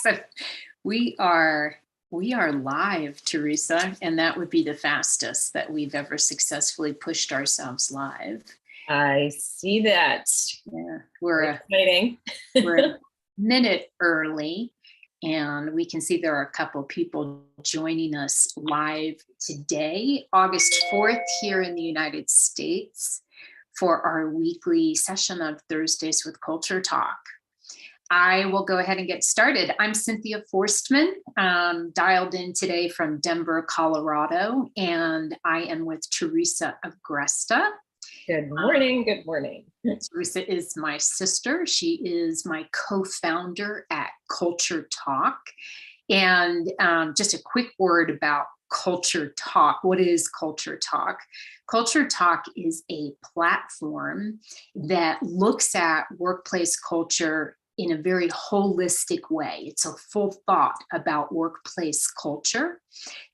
So we are live, Teresa, and that would be the fastest that we've ever successfully pushed ourselves live. I see that. Yeah, we're exciting. We're a minute early, and we can see there are a couple people joining us live today, August 4th, here in the United States, for our weekly session of Thursdays with Culture Talk. I will go ahead and get started. I'm Cynthia Forstman, dialed in today from Denver, Colorado, and I am with Teresa Agresta. Good morning. Good morning. Teresa is my sister. She is my co-founder at CultureTalk. And just a quick word about CultureTalk. What is CultureTalk? CultureTalk is a platform that looks at workplace culture in a very holistic way. It's a full thought about workplace culture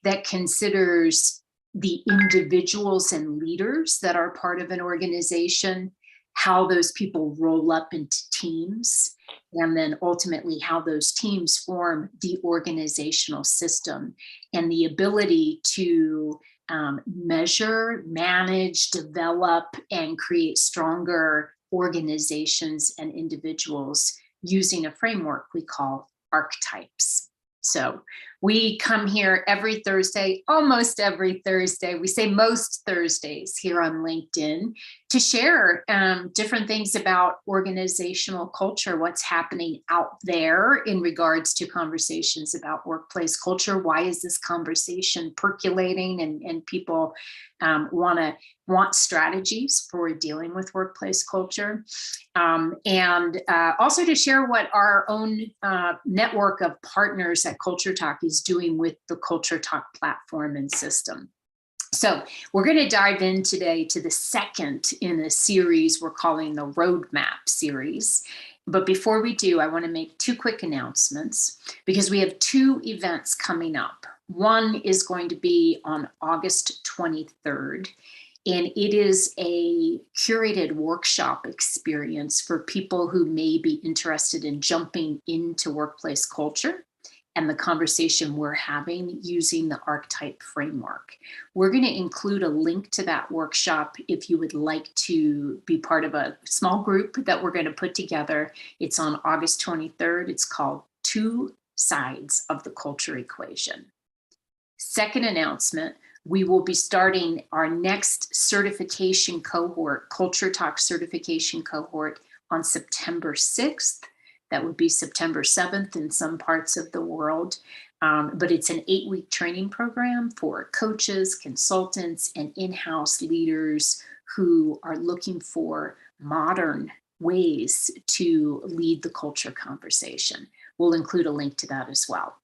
that considers the individuals and leaders that are part of an organization, how those people roll up into teams, and then ultimately how those teams form the organizational system, and the ability to measure, manage, develop, and create stronger organizations and individuals using a framework we call Archetypes. So we come here every Thursday, almost every Thursday. We say most Thursdays here on LinkedIn to share different things about organizational culture, what's happening out there in regards to conversations about workplace culture. Why is this conversation percolating, and people want strategies for dealing with workplace culture, and also to share what our own network of partners at CultureTalk is doing with the CultureTalk platform and system. So we're going to dive in today to the second in a series we're calling the Roadmap series. But before we do, I want to make two quick announcements because we have two events coming up. One is going to be on August 23rd. And it is a curated workshop experience for people who may be interested in jumping into workplace culture and the conversation we're having using the Archetype framework. We're going to include a link to that workshop if you would like to be part of a small group that we're going to put together. It's on August 23rd. It's called Two Sides of the Culture Equation. Second announcement, we will be starting our next certification cohort, CultureTalk certification cohort, on September 6th. That would be September 7th in some parts of the world. But it's an 8-week training program for coaches, consultants, and in-house leaders who are looking for modern ways to lead the culture conversation. We'll include a link to that as well.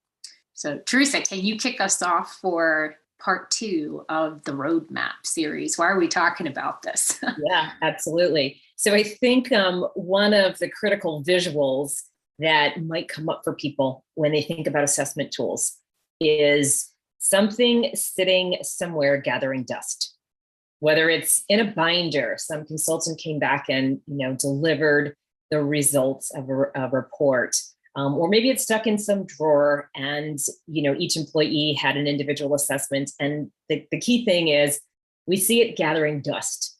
So Teresa, can you kick us off for part 2 of the Roadmap series? Why are we talking about this? Yeah, absolutely. So I think one of the critical visuals that might come up for people when they think about assessment tools is something sitting somewhere gathering dust. Whether it's in a binder, some consultant came back and delivered the results of a report. Or maybe it's stuck in some drawer and, each employee had an individual assessment. And the key thing is we see it gathering dust.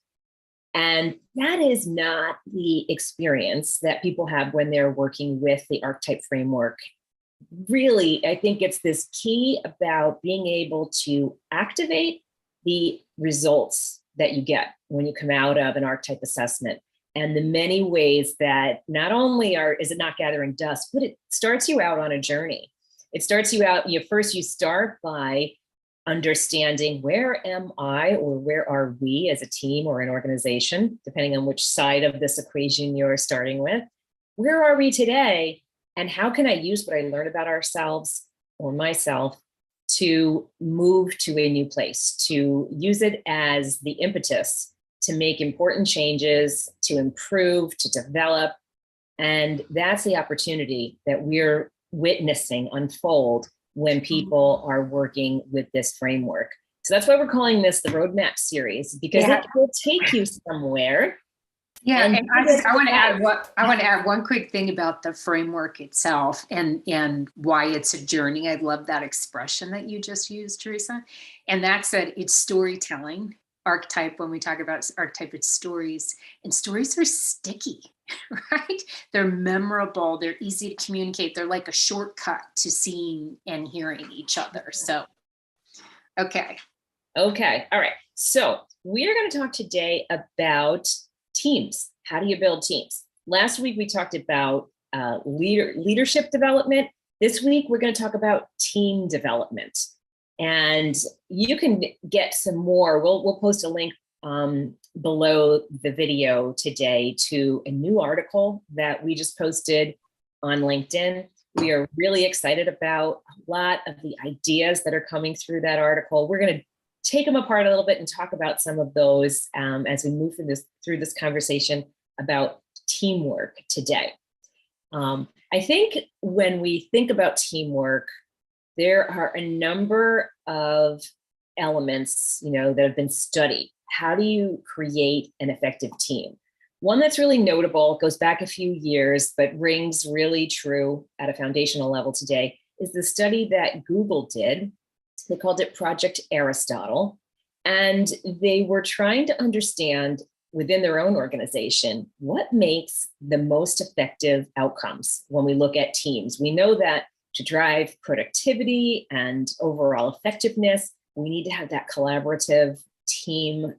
And that is not the experience that people have when they're working with the Archetype framework. Really, I think it's this key about being able to activate the results that you get when you come out of an Archetype assessment. And the many ways that not only is it not gathering dust, but it starts you out on a journey. It starts you out, you start by understanding, where am I, or where are we as a team or an organization, depending on which side of this equation you're starting with. Where are we today? And how can I use what I learned about ourselves or myself to move to a new place, to use it as the impetus to make important changes, to improve, to develop. And that's the opportunity that we're witnessing unfold when people are working with this framework. So that's why we're calling this the Roadmap series, because it will take you somewhere Yeah, And and I want to add one quick thing about the framework itself and why it's a journey. I love that expression that you just used, Teresa. And that's that it's storytelling. Archetype, when we talk about archetype, it's stories, and stories are sticky, right? They're memorable, they're easy to communicate, they're like a shortcut to seeing and hearing each other. So, okay. Okay. All right. So we are going to talk today about teams. How do you build teams? Last week, we talked about leadership development. This week, we're going to talk about team development. And you can get some more. We'll post a link below the video today to a new article that we just posted on LinkedIn. We are really excited about a lot of the ideas that are coming through that article. We're going to take them apart a little bit and talk about some of those as we move through this conversation about teamwork today. I think when we think about teamwork, there are a number of elements, that have been studied. How do you create an effective team? One that's really notable, goes back a few years, but rings really true at a foundational level today, is the study that Google did. They called it Project Aristotle. And they were trying to understand within their own organization what makes the most effective outcomes when we look at teams. We know that to drive productivity and overall effectiveness, we need to have that collaborative team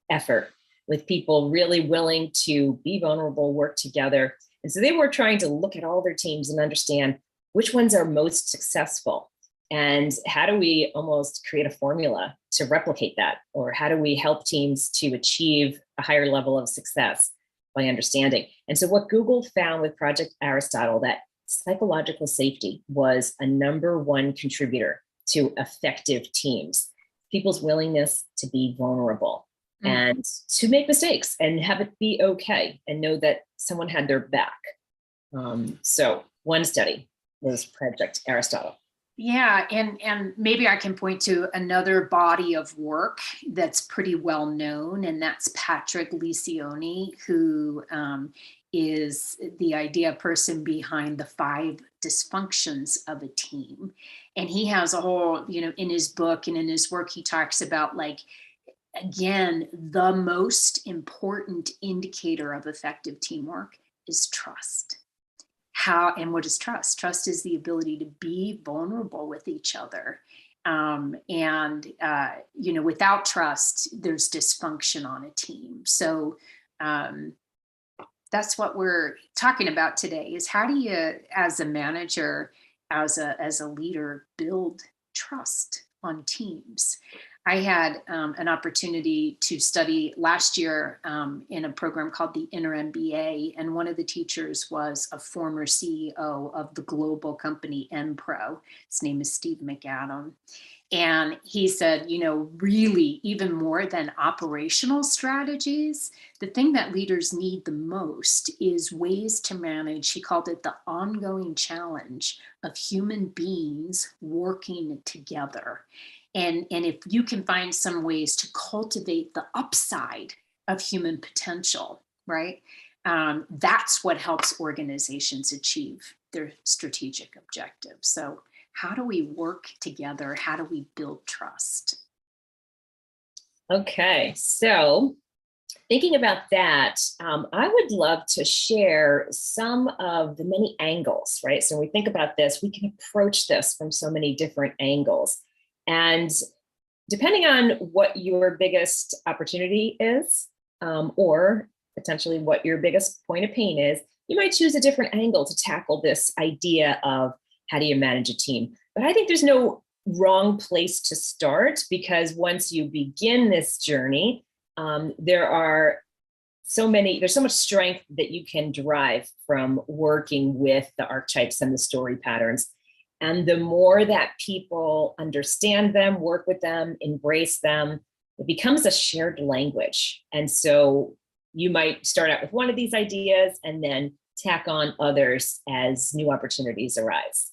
effort with people really willing to be vulnerable, work together. And so they were trying to look at all their teams and understand which ones are most successful. And how do we almost create a formula to replicate that? Or how do we help teams to achieve a higher level of success by understanding? And so what Google found with Project Aristotle, that psychological safety was a number one contributor to effective teams. People's willingness to be vulnerable and to make mistakes and have it be okay and know that someone had their back. So one study was Project Aristotle. Yeah, and maybe I can point to another body of work that's pretty well known, and that's Patrick Lisioni, who is the idea person behind the 5 dysfunctions of a team. And he has a whole, in his book and in his work, he talks about, like, again, the most important indicator of effective teamwork is trust. And what is trust? Trust is the ability to be vulnerable with each other. Without trust, there's dysfunction on a team. So that's what we're talking about today, is how do you, as a manager, as a leader, build trust on teams? I had an opportunity to study last year in a program called the Inner MBA, and one of the teachers was a former CEO of the global company Enpro. His name is Steve McAdam. And he said, really, even more than operational strategies, the thing that leaders need the most is ways to manage, he called it the ongoing challenge of human beings working together. And if you can find some ways to cultivate the upside of human potential, right? That's what helps organizations achieve their strategic objectives. So how do we work together? How do we build trust? Okay, so thinking about that, I would love to share some of the many angles, right? So when we think about this, we can approach this from so many different angles. And depending on what your biggest opportunity is, or potentially what your biggest point of pain is, you might choose a different angle to tackle this idea of how do you manage a team. But I think there's no wrong place to start, because once you begin this journey, there's so much strength that you can derive from working with the archetypes and the story patterns. And the more that people understand them, work with them, embrace them, it becomes a shared language. And so you might start out with one of these ideas and then tack on others as new opportunities arise.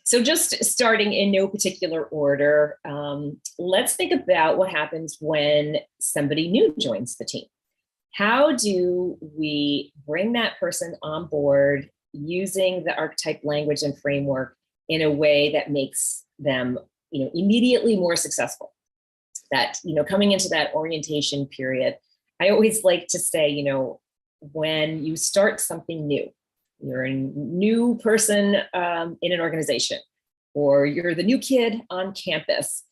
So just starting in no particular order, let's think about what happens when somebody new joins the team. How do we bring that person on board using the archetype language and framework in a way that makes them, immediately more successful? That, coming into that orientation period, I always like to say, when you start something new, you're a new person in an organization, or you're the new kid on campus,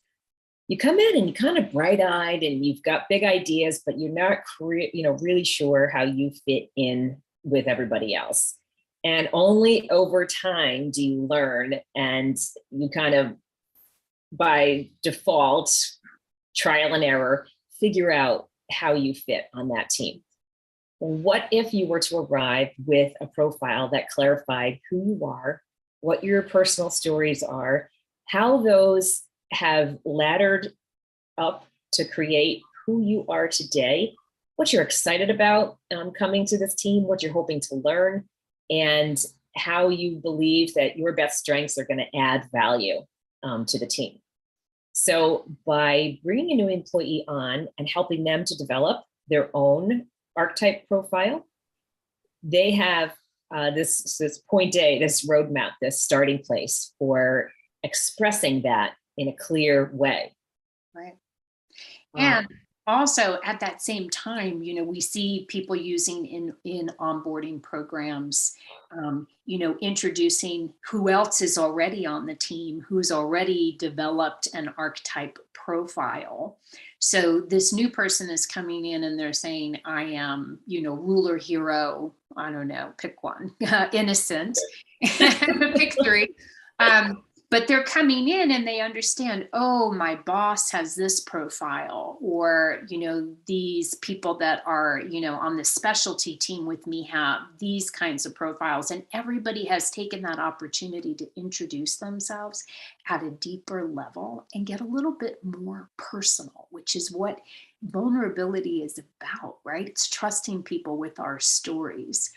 you come in and you're kind of bright-eyed and you've got big ideas, but you're not really sure how you fit in with everybody else. And only over time do you learn, and you kind of, by default, trial and error, figure out how you fit on that team. What if you were to arrive with a profile that clarified who you are, what your personal stories are, how those have laddered up to create who you are today, what you're excited about coming to this team, what you're hoping to learn, and how you believe that your best strengths are going to add value to the team. So by bringing a new employee on and helping them to develop their own archetype profile, they have this point A, this roadmap, this starting place for expressing that in a clear way. Right. And also at that same time, we see people using in onboarding programs, introducing who else is already on the team, who's already developed an archetype profile. So this new person is coming in and they're saying, I am, ruler, hero, I don't know, pick one, innocent, pick three. But they're coming in and they understand, oh, my boss has this profile, or, these people that are, on the specialty team with me have these kinds of profiles. And everybody has taken that opportunity to introduce themselves at a deeper level and get a little bit more personal, which is what vulnerability is about, right? It's trusting people with our stories.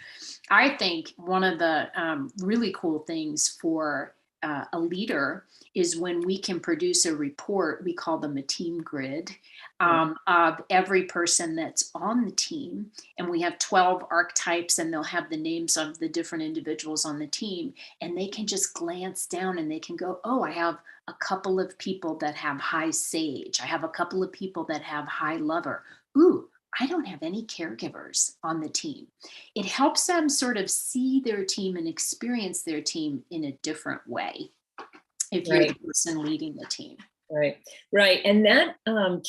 I think one of the really cool things for a leader is when we can produce a report, we call them a team grid, of every person that's on the team. And we have 12 archetypes and they'll have the names of the different individuals on the team. And they can just glance down and they can go, oh, I have a couple of people that have high sage. I have a couple of people that have high lover. Ooh, I don't have any caregivers on the team. It helps them sort of see their team and experience their team in a different way if you're the person leading the team. Right. And that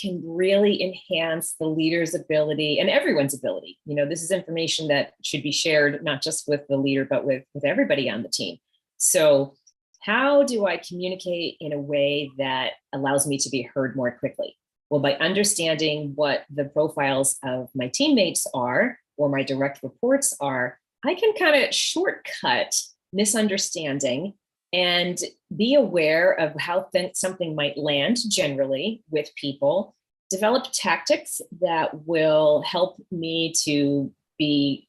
can really enhance the leader's ability and everyone's ability. This is information that should be shared, not just with the leader, but with everybody on the team. So how do I communicate in a way that allows me to be heard more quickly? Well, by understanding what the profiles of my teammates are, or my direct reports are, I can kind of shortcut misunderstanding and be aware of how something might land generally with people, develop tactics that will help me to be,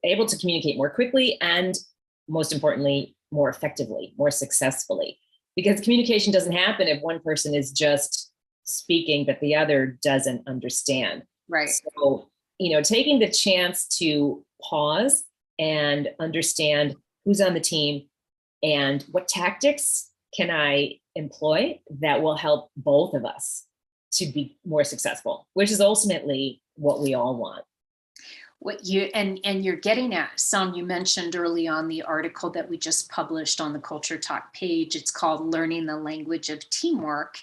able to communicate more quickly and, most importantly, more effectively, more successfully. Because communication doesn't happen if one person is just speaking, but the other doesn't understand. Right. So, taking the chance to pause and understand who's on the team and what tactics can I employ that will help both of us to be more successful, which is ultimately what we all want. What you and you're getting at some, you mentioned early on the article that we just published on the Culture Talk page. It's called Learning the Language of Teamwork.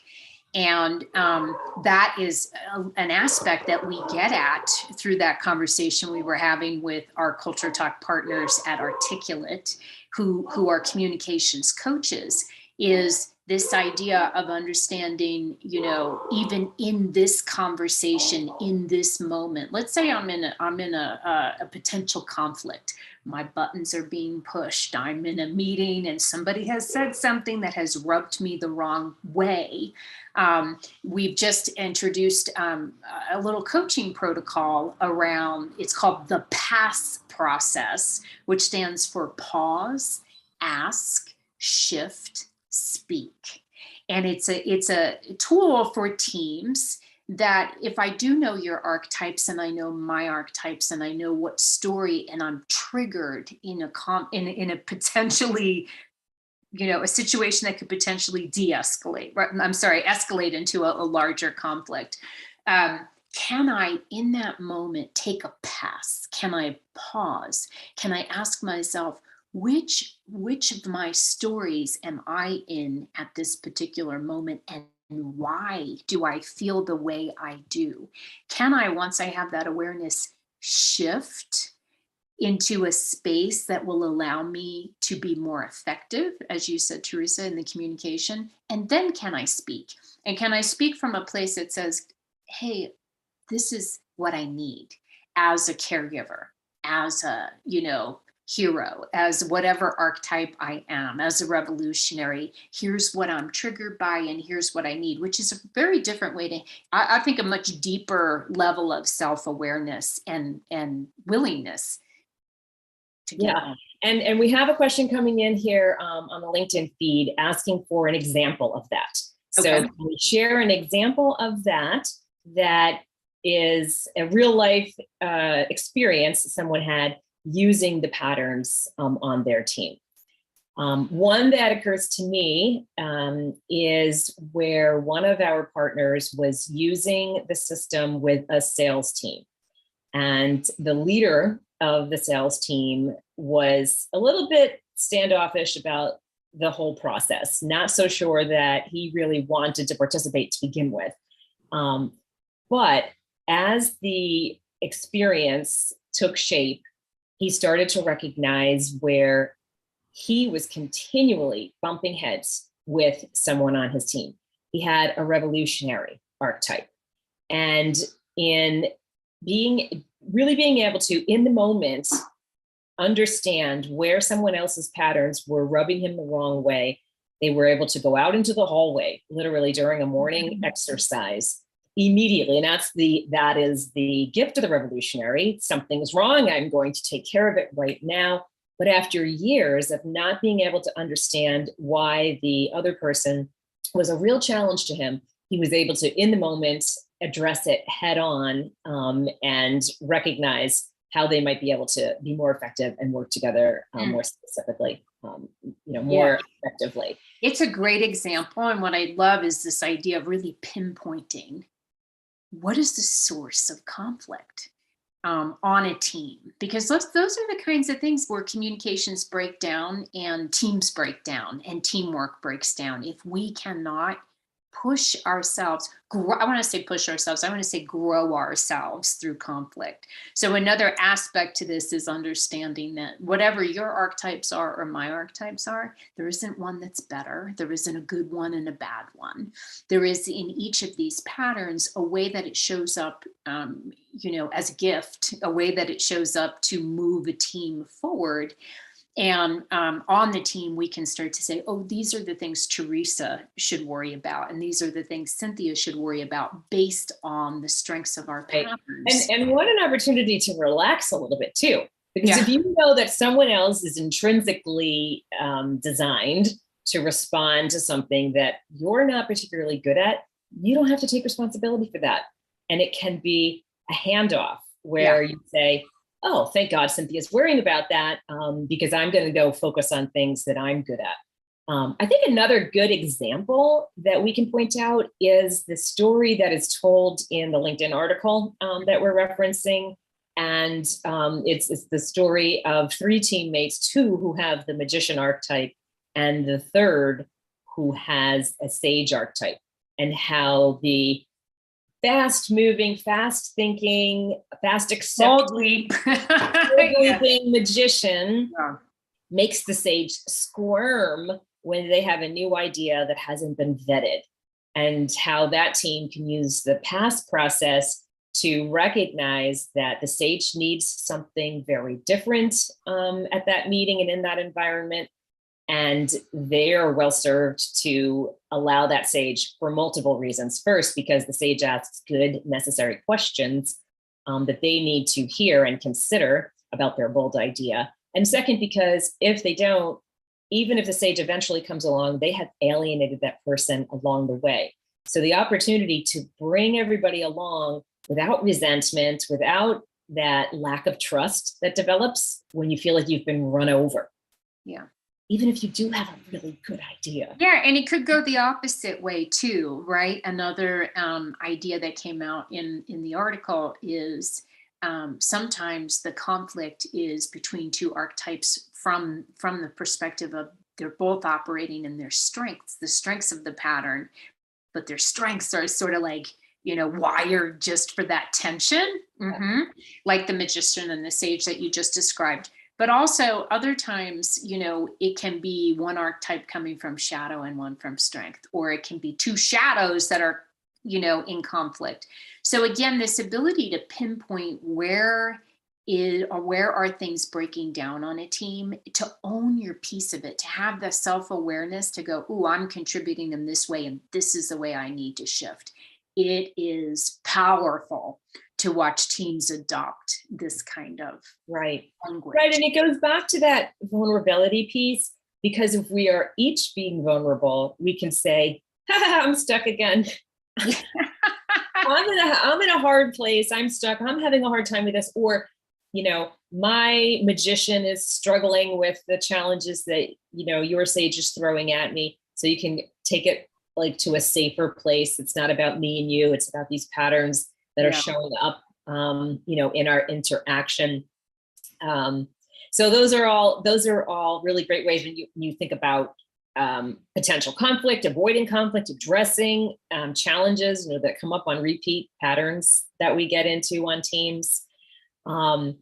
And that is an aspect that we get at through that conversation we were having with our Culture Talk partners at Articulate, who are communications coaches, is this idea of understanding, even in this conversation, in this moment. Let's say I'm in a potential conflict. My buttons are being pushed. I'm in a meeting and somebody has said something that has rubbed me the wrong way. We've just introduced a little coaching protocol around, it's called the PASS process, which stands for pause, ask, shift, speak. And it's a tool for teams that if I do know your archetypes and I know my archetypes and I know what story, and I'm triggered in a potentially, a situation that could potentially de-escalate, right? I'm sorry, escalate into a larger conflict. Can I, in that moment, take a pass? Can I pause? Can I ask myself, which of my stories am I in at this particular moment, and why do I feel the way I do? Can I, once I have that awareness, shift into a space that will allow me to be more effective, as you said, Teresa, in the communication? And then can I speak? And can I speak from a place that says, hey, this is what I need as a caregiver, as a, hero, as whatever archetype I am, as a revolutionary. Here's what I'm triggered by, and here's what I need, which is a very different way to, I think, a much deeper level of self-awareness and willingness to get on. And we have a question coming in here on the LinkedIn feed asking for an example of that. So Okay. can we share an example of that is a real life experience someone had using the patterns on their team? One that occurs to me is where one of our partners was using the system with a sales team. And the leader of the sales team was a little bit standoffish about the whole process, not so sure that he really wanted to participate to begin with. But as the experience took shape, he started to recognize where he was continually bumping heads with someone on his team. He had a revolutionary archetype. And in really being able to, in the moment, understand where someone else's patterns were rubbing him the wrong way, they were able to go out into the hallway, literally during a morning exercise, immediately. And that is the gift of the revolutionary. Something's wrong. I'm going to take care of it right now. But after years of not being able to understand why the other person was a real challenge to him, he was able to, in the moment, address it head on and recognize how they might be able to be more effective and work together more specifically, more effectively. It's a great example. And what I love is this idea of really pinpointing what is the source of conflict on a team, because those are the kinds of things where communications break down and teams break down and teamwork breaks down. If we cannot push ourselves, I want to say push ourselves, I want to say grow ourselves through conflict. So another aspect to this is understanding that whatever your archetypes are or my archetypes are, there isn't one that's better. There isn't a good one and a bad one. There is, in each of these patterns, a way that it shows up, as a gift, a way that it shows up to move a team forward. And on the team, we can start to say, oh, these are the things Teresa should worry about. And these are the things Cynthia should worry about based on the strengths of our patterns. And what an opportunity to relax a little bit too. Because if you know that someone else is intrinsically designed to respond to something that you're not particularly good at, you don't have to take responsibility for that. And it can be a handoff where you say, oh, thank God Cynthia's worrying about that because I'm going to go focus on things that I'm good at. I think another good example that we can point out is the story that is told in the LinkedIn article that we're referencing. And it's the story of three teammates, two who have the magician archetype and the third who has a sage archetype, and how the fast moving, fast thinking, fast accepting magician makes the sage squirm when they have a new idea that hasn't been vetted, and how that team can use the past process to recognize that the sage needs something very different at that meeting and in that environment. And they are well served to allow that sage for multiple reasons. First, because the sage asks good, necessary questions that they need to hear and consider about their bold idea. And second, because if they don't, even if the sage eventually comes along, they have alienated that person along the way. So the opportunity to bring everybody along without resentment, without that lack of trust that develops when you feel like you've been run over. Yeah. Even if you do have a really good idea. Yeah, and it could go the opposite way too, right? Another idea that came out in the article is sometimes the conflict is between two archetypes from the perspective of they're both operating in their strengths, the strengths of the pattern, but their strengths are sort of like, wired just for that tension, like the magician and the sage that you just described. But also other times, it can be one archetype coming from shadow and one from strength, or it can be two shadows that are, in conflict. So again, this ability to pinpoint where are things breaking down on a team, to own your piece of it, to have the self-awareness to go, "Ooh, I'm contributing in this way, and this is the way I need to shift." It is powerful to watch teams adopt this kind of language. Right. And it goes back to that vulnerability piece, because if we are each being vulnerable, we can say, I'm stuck again. I'm in a hard place. I'm stuck. I'm having a hard time with this. Or, my magician is struggling with the challenges that, your sage is throwing at me. So you can take it like to a safer place. It's not about me and you. It's about these patterns that are showing up, in our interaction. So those are all really great ways when you think about potential conflict, avoiding conflict, addressing challenges, that come up on repeat patterns that we get into on teams, and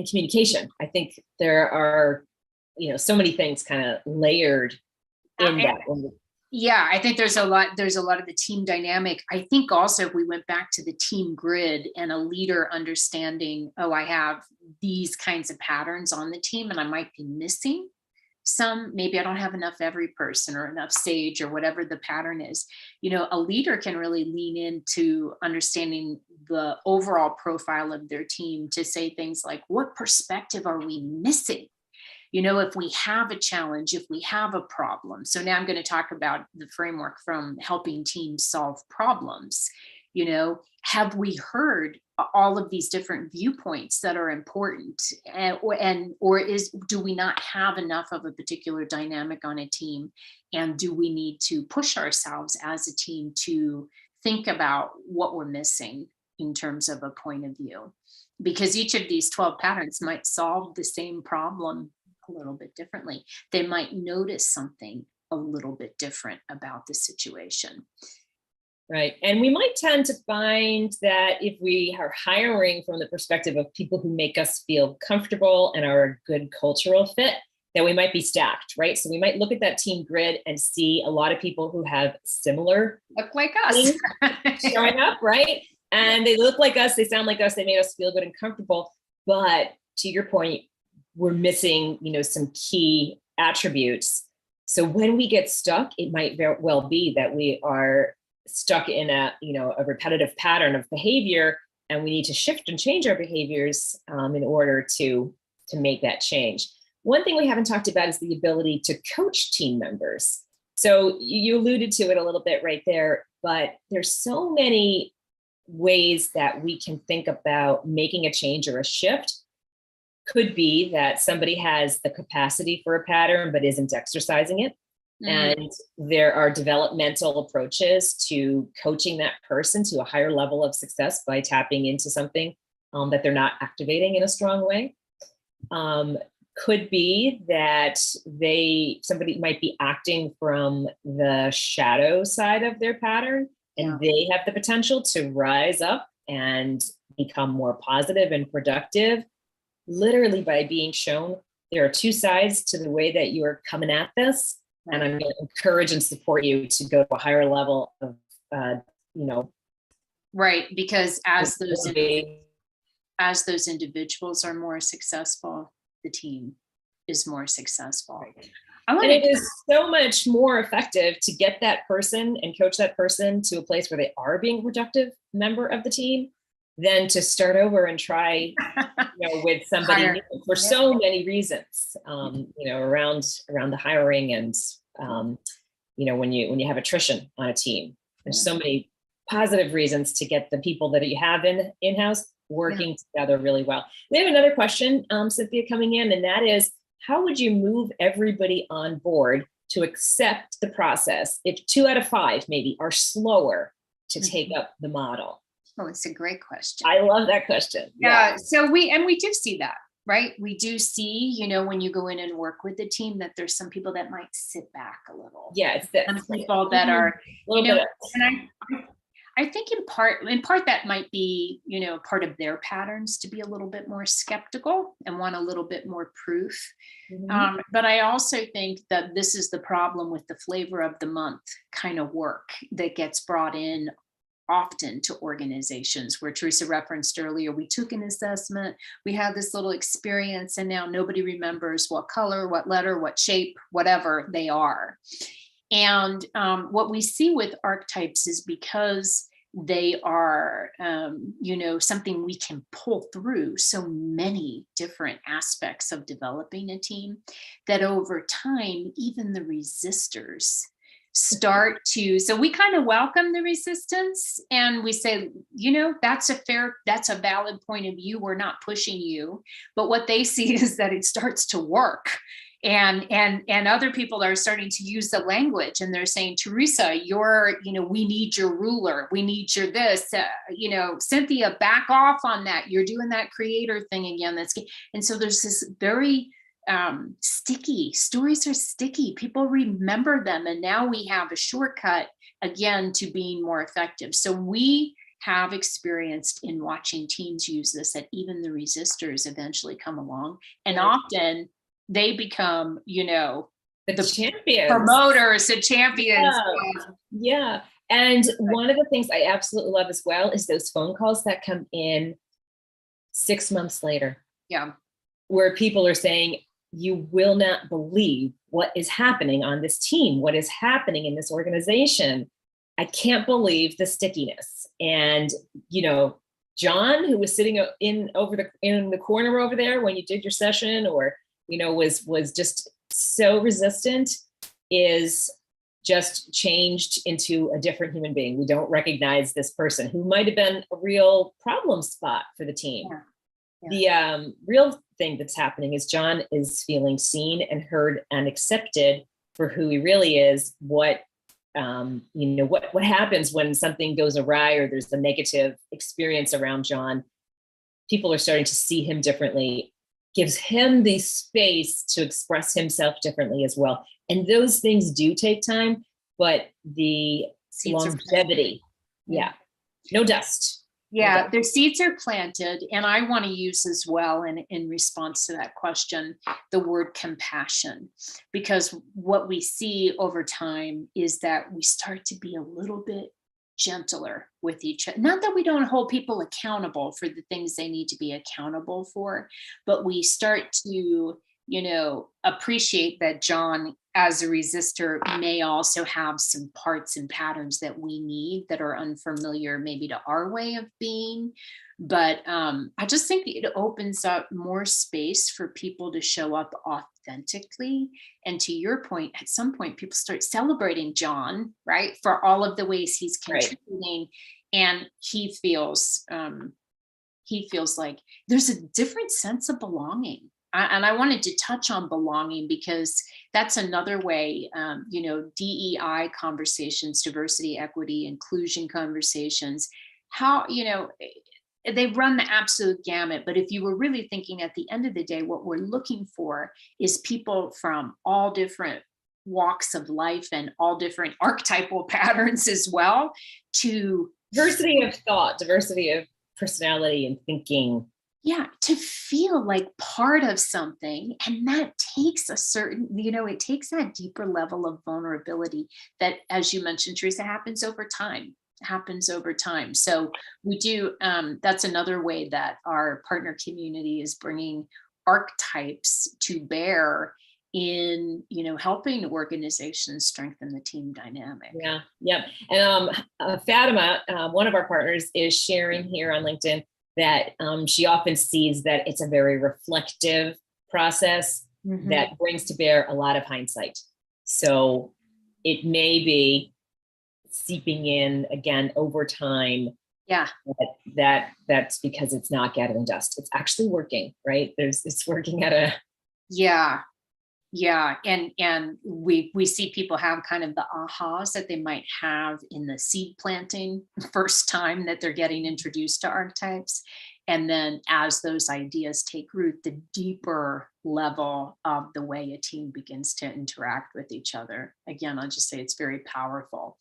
communication. I think there are, so many things kind of layered in that. Yeah, I think there's a lot of the team dynamic. I think also if we went back to the team grid and a leader understanding, I have these kinds of patterns on the team and I might be missing some, maybe I don't have enough every person or enough sage or whatever the pattern is. A leader can really lean into understanding the overall profile of their team to say things like, what perspective are we missing? If we have a challenge, if we have a problem. So now I'm going to talk about the framework from helping teams solve problems. Have we heard all of these different viewpoints that are important, or do we not have enough of a particular dynamic on a team? And do we need to push ourselves as a team to think about what we're missing in terms of a point of view? Because each of these 12 patterns might solve the same problem a little bit differently. They might notice something a little bit different about the situation. Right. And we might tend to find that if we are hiring from the perspective of people who make us feel comfortable and are a good cultural fit, that we might be stacked, right? So we might look at that team grid and see a lot of people who have similar look like us showing up, right? And they look like us, they sound like us, they made us feel good and comfortable. But to your point, we're missing, some key attributes. So when we get stuck, it might very well be that we are stuck in a repetitive pattern of behavior, and we need to shift and change our behaviors in order to make that change. One thing we haven't talked about is the ability to coach team members. So you alluded to it a little bit right there, but there's so many ways that we can think about making a change or a shift. Could be that somebody has the capacity for a pattern but isn't exercising it. And there are developmental approaches to coaching that person to a higher level of success by tapping into something that they're not activating in a strong way. Could be that somebody might be acting from the shadow side of their pattern, and they have the potential to rise up and become more positive and productive, literally by being shown there are two sides to the way that you're coming at this. And I'm going to encourage and support you to go to a higher level of, Right, because as those individuals are more successful, the team is more successful. Right. And it is so much more effective to get that person and coach that person to a place where they are being a productive member of the team than to start over and try, with somebody new for so many reasons, around the hiring and, when you have attrition on a team. There's so many positive reasons to get the people that you have in-house working together really well. We have another question, Cynthia, coming in, and that is, how would you move everybody on board to accept the process if 2 out of 5 maybe are slower to take up the model? Oh, it's a great question. I love that question. Yeah. So we do see that, right? We do see, when you go in and work with the team, that there's some people that might sit back a little. Yeah, it's that. Some people that are, and I think in part that might be, part of their patterns to be a little bit more skeptical and want a little bit more proof. But I also think that this is the problem with the flavor of the month kind of work that gets brought in often to organizations, where Teresa referenced earlier, we took an assessment, we had this little experience, and now nobody remembers what color, what letter, what shape, whatever they are. And what we see with archetypes is because they are, something we can pull through so many different aspects of developing a team, that over time, even the resistors start to, so we kind of welcome the resistance and we say, that's a valid point of view. We're not pushing you. But what they see is that it starts to work. And other people are starting to use the language, and they're saying, Teresa, we need your ruler. We need your this, Cynthia, back off on that. You're doing that creator thing again. And so there's this very sticky, stories are sticky. People remember them. And now we have a shortcut again to being more effective. So we have experienced in watching teams use this, that even the resistors eventually come along, and often they become, the champions, promoters, the champions. Yeah. And one of the things I absolutely love as well is those phone calls that come in 6 months later. Yeah. Where people are saying, you will not believe what is happening on this team, what is happening in this organization. I can't believe the stickiness. And, John, who was sitting in the corner over there when you did your session, or, was just so resistant, is just changed into a different human being. We don't recognize this person who might have been a real problem spot for the team. Yeah. The real thing that's happening is John is feeling seen and heard and accepted for who he really is. What happens when something goes awry or there's a negative experience around John? People are starting to see him differently, gives him the space to express himself differently as well. And those things do take time, but the longevity, no dust. Yeah, their seeds are planted. And I want to use as well, in response to that question, the word compassion, because what we see over time is that we start to be a little bit gentler with each other. Not that we don't hold people accountable for the things they need to be accountable for, but we start to, appreciate that John, as a resistor, may also have some parts and patterns that we need that are unfamiliar maybe to our way of being. But I just think it opens up more space for people to show up authentically. And to your point, at some point, people start celebrating John, right, for all of the ways he's contributing. Right. And he feels like there's a different sense of belonging. And I wanted to touch on belonging, because that's another way, DEI conversations, diversity, equity, inclusion conversations, how, they run the absolute gamut. But if you were really thinking at the end of the day, what we're looking for is people from all different walks of life and all different archetypal patterns as well, to diversity of thought, diversity of personality and thinking. Yeah, to feel like part of something. And that takes a certain, it takes that deeper level of vulnerability that, as you mentioned, Teresa, happens over time. So we do, that's another way that our partner community is bringing archetypes to bear in, helping organizations strengthen the team dynamic. Yeah. Yep. And Fatima, one of our partners, is sharing here on LinkedIn that she often sees that it's a very reflective process that brings to bear a lot of hindsight. So it may be seeping in again over time. Yeah. That's because it's not gathering dust. It's actually working, right? It's working at a. Yeah. Yeah. And we see people have kind of the ahas that they might have in the seed planting first time that they're getting introduced to archetypes. And then as those ideas take root, the deeper level of the way a team begins to interact with each other. Again, I'll just say it's very powerful.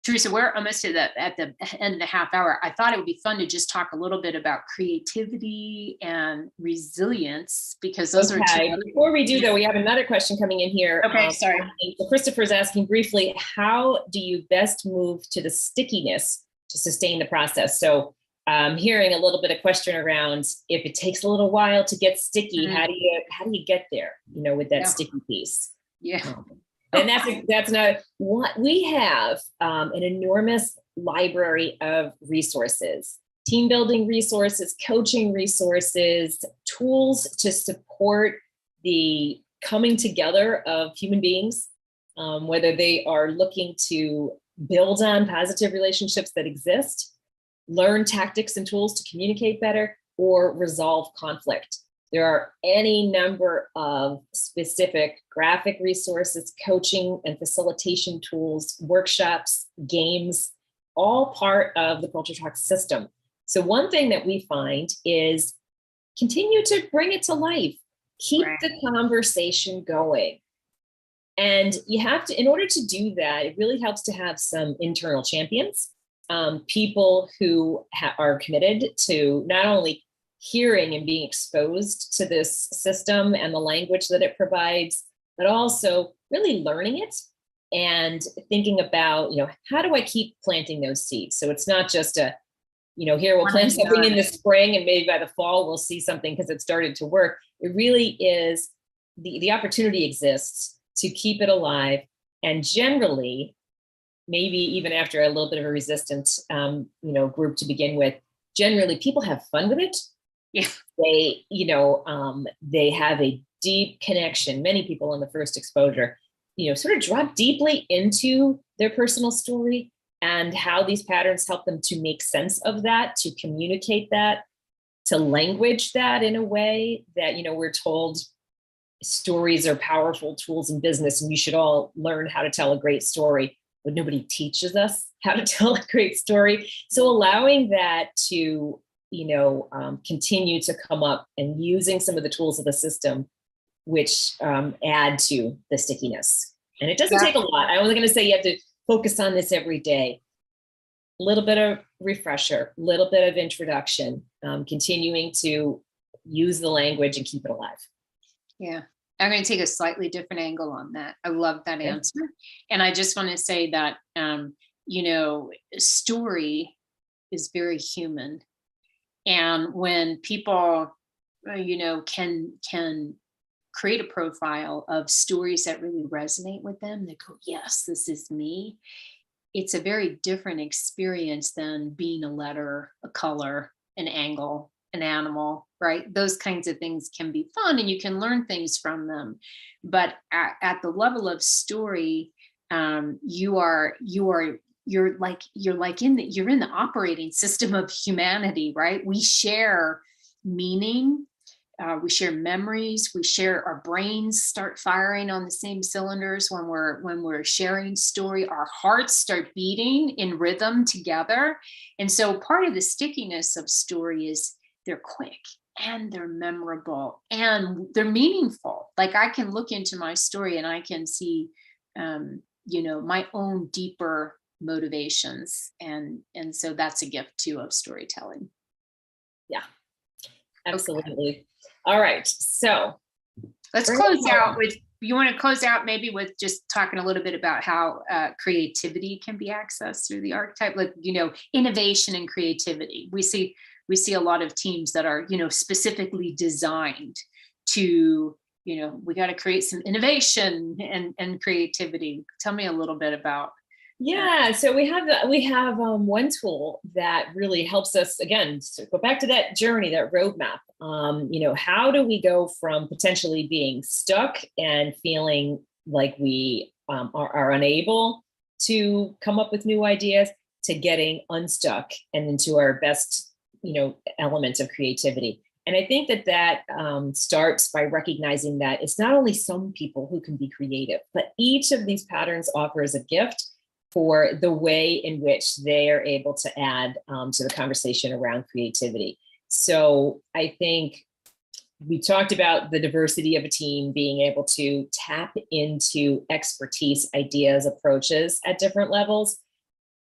Teresa, we're almost at the end of the half hour. I thought it would be fun to just talk a little bit about creativity and resilience, because those are two. Before we do, though, we have another question coming in here. Okay, sorry. So Christopher's asking briefly, how do you best move to the stickiness to sustain the process? So I'm hearing a little bit of question around if it takes a little while to get sticky, how do you get there, with that sticky piece? Yeah. And that's not what we have, an enormous library of resources, team building resources, coaching resources, tools to support the coming together of human beings, whether they are looking to build on positive relationships that exist, learn tactics and tools to communicate better, or resolve conflict. There are any number of specific graphic resources, coaching and facilitation tools, workshops, games, all part of the CultureTalk system. So one thing that we find is continue to bring it to life. Keep the conversation going. And you have to, in order to do that, it really helps to have some internal champions, people who are committed to not only hearing and being exposed to this system and the language that it provides, but also really learning it and thinking about, how do I keep planting those seeds? So it's not just here we'll plant something in the spring and maybe by the fall we'll see something because it started to work. It really is, the opportunity exists to keep it alive. And generally, maybe even after a little bit of a resistant, group to begin with, generally people have fun with it. Yeah. They have a deep connection. Many people in the first exposure, sort of drop deeply into their personal story and how these patterns help them to make sense of that, to communicate that, to language that in a way that, we're told stories are powerful tools in business and you should all learn how to tell a great story, but nobody teaches us how to tell a great story. So allowing that to continue to come up and using some of the tools of the system, which add to the stickiness. And it doesn't take a lot. I'm only going to say you have to focus on this every day. A little bit of refresher, a little bit of introduction, continuing to use the language and keep it alive. Yeah. I'm going to take a slightly different angle on that. I love that answer. And I just want to say that, story is very human. And when people, can create a profile of stories that really resonate with them, they go, yes, this is me. It's a very different experience than being a letter, a color, an angle, an animal, right? Those kinds of things can be fun and you can learn things from them. But at the level of story, you're in the operating system of humanity, right? We share meaning, we share memories, our brains start firing on the same cylinders when we're sharing story. Our hearts start beating in rhythm together. And so part of the stickiness of story is they're quick and they're memorable and they're meaningful. Like I can look into my story and I can see, my own deeper motivations. And so that's a gift too of storytelling. Yeah, absolutely. Okay. All right. So let's close out with, you want to close out maybe with just talking a little bit about how creativity can be accessed through the archetype, like, innovation and creativity. We see a lot of teams that are, specifically designed to, we got to create some innovation and creativity. Tell me a little bit about. Yeah, so we have one tool that really helps us, again, to go back to that journey, that roadmap. How do we go from potentially being stuck and feeling like we are unable to come up with new ideas to getting unstuck and into our best, elements of creativity. And I think that starts by recognizing that it's not only some people who can be creative, but each of these patterns offers a gift for the way in which they are able to add to the conversation around creativity. So I think we talked about the diversity of a team being able to tap into expertise, ideas, approaches at different levels.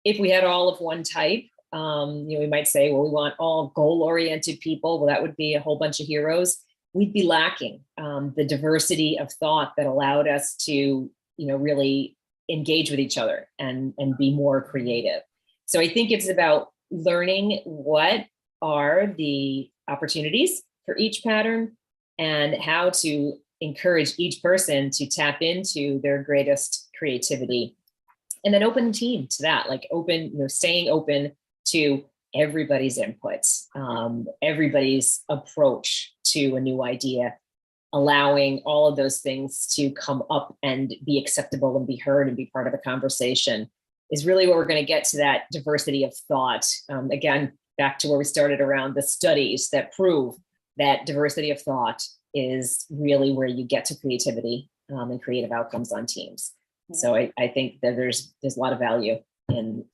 If we had all of one type, we might say, well, we want all goal-oriented people. Well, that would be a whole bunch of heroes. We'd be lacking the diversity of thought that allowed us to, really engage with each other and be more creative. So I think it's about learning what are the opportunities for each pattern and how to encourage each person to tap into their greatest creativity. And then open team to that, like staying open to everybody's inputs, everybody's approach to a new idea, allowing all of those things to come up and be acceptable and be heard and be part of the conversation is really what we're going to get to that diversity of thought. Again, back to where we started around the studies that prove that diversity of thought is really where you get to creativity and creative outcomes on teams. So I think that there's a lot of value in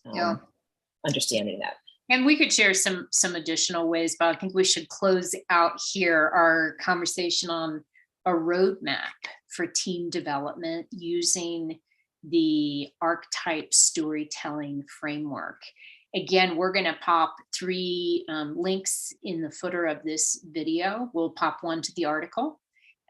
understanding that. And we could share some additional ways, but I think we should close out here our conversation on a roadmap for team development using the Archetype storytelling framework. Again, we're going to pop 3 links in the footer of this video. We'll pop one to the article,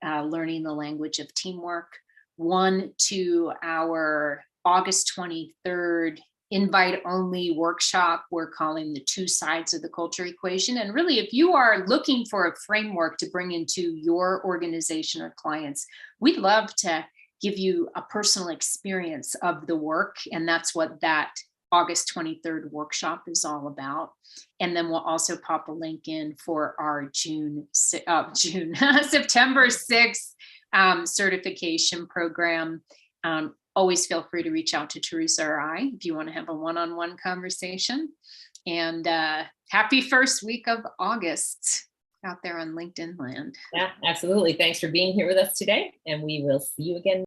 Learning the Language of Teamwork, one to our August 23rd invite-only workshop we're calling the 2 sides of the culture equation. And really, if you are looking for a framework to bring into your organization or clients, we'd love to give you a personal experience of the work. And that's what that August 23rd workshop is all about. And then we'll also pop a link in for our September 6th certification program. Always feel free to reach out to Teresa or I if you want to have a one-on-one conversation. And happy first week of August out there on LinkedIn land. Yeah, absolutely. Thanks for being here with us today. And we will see you again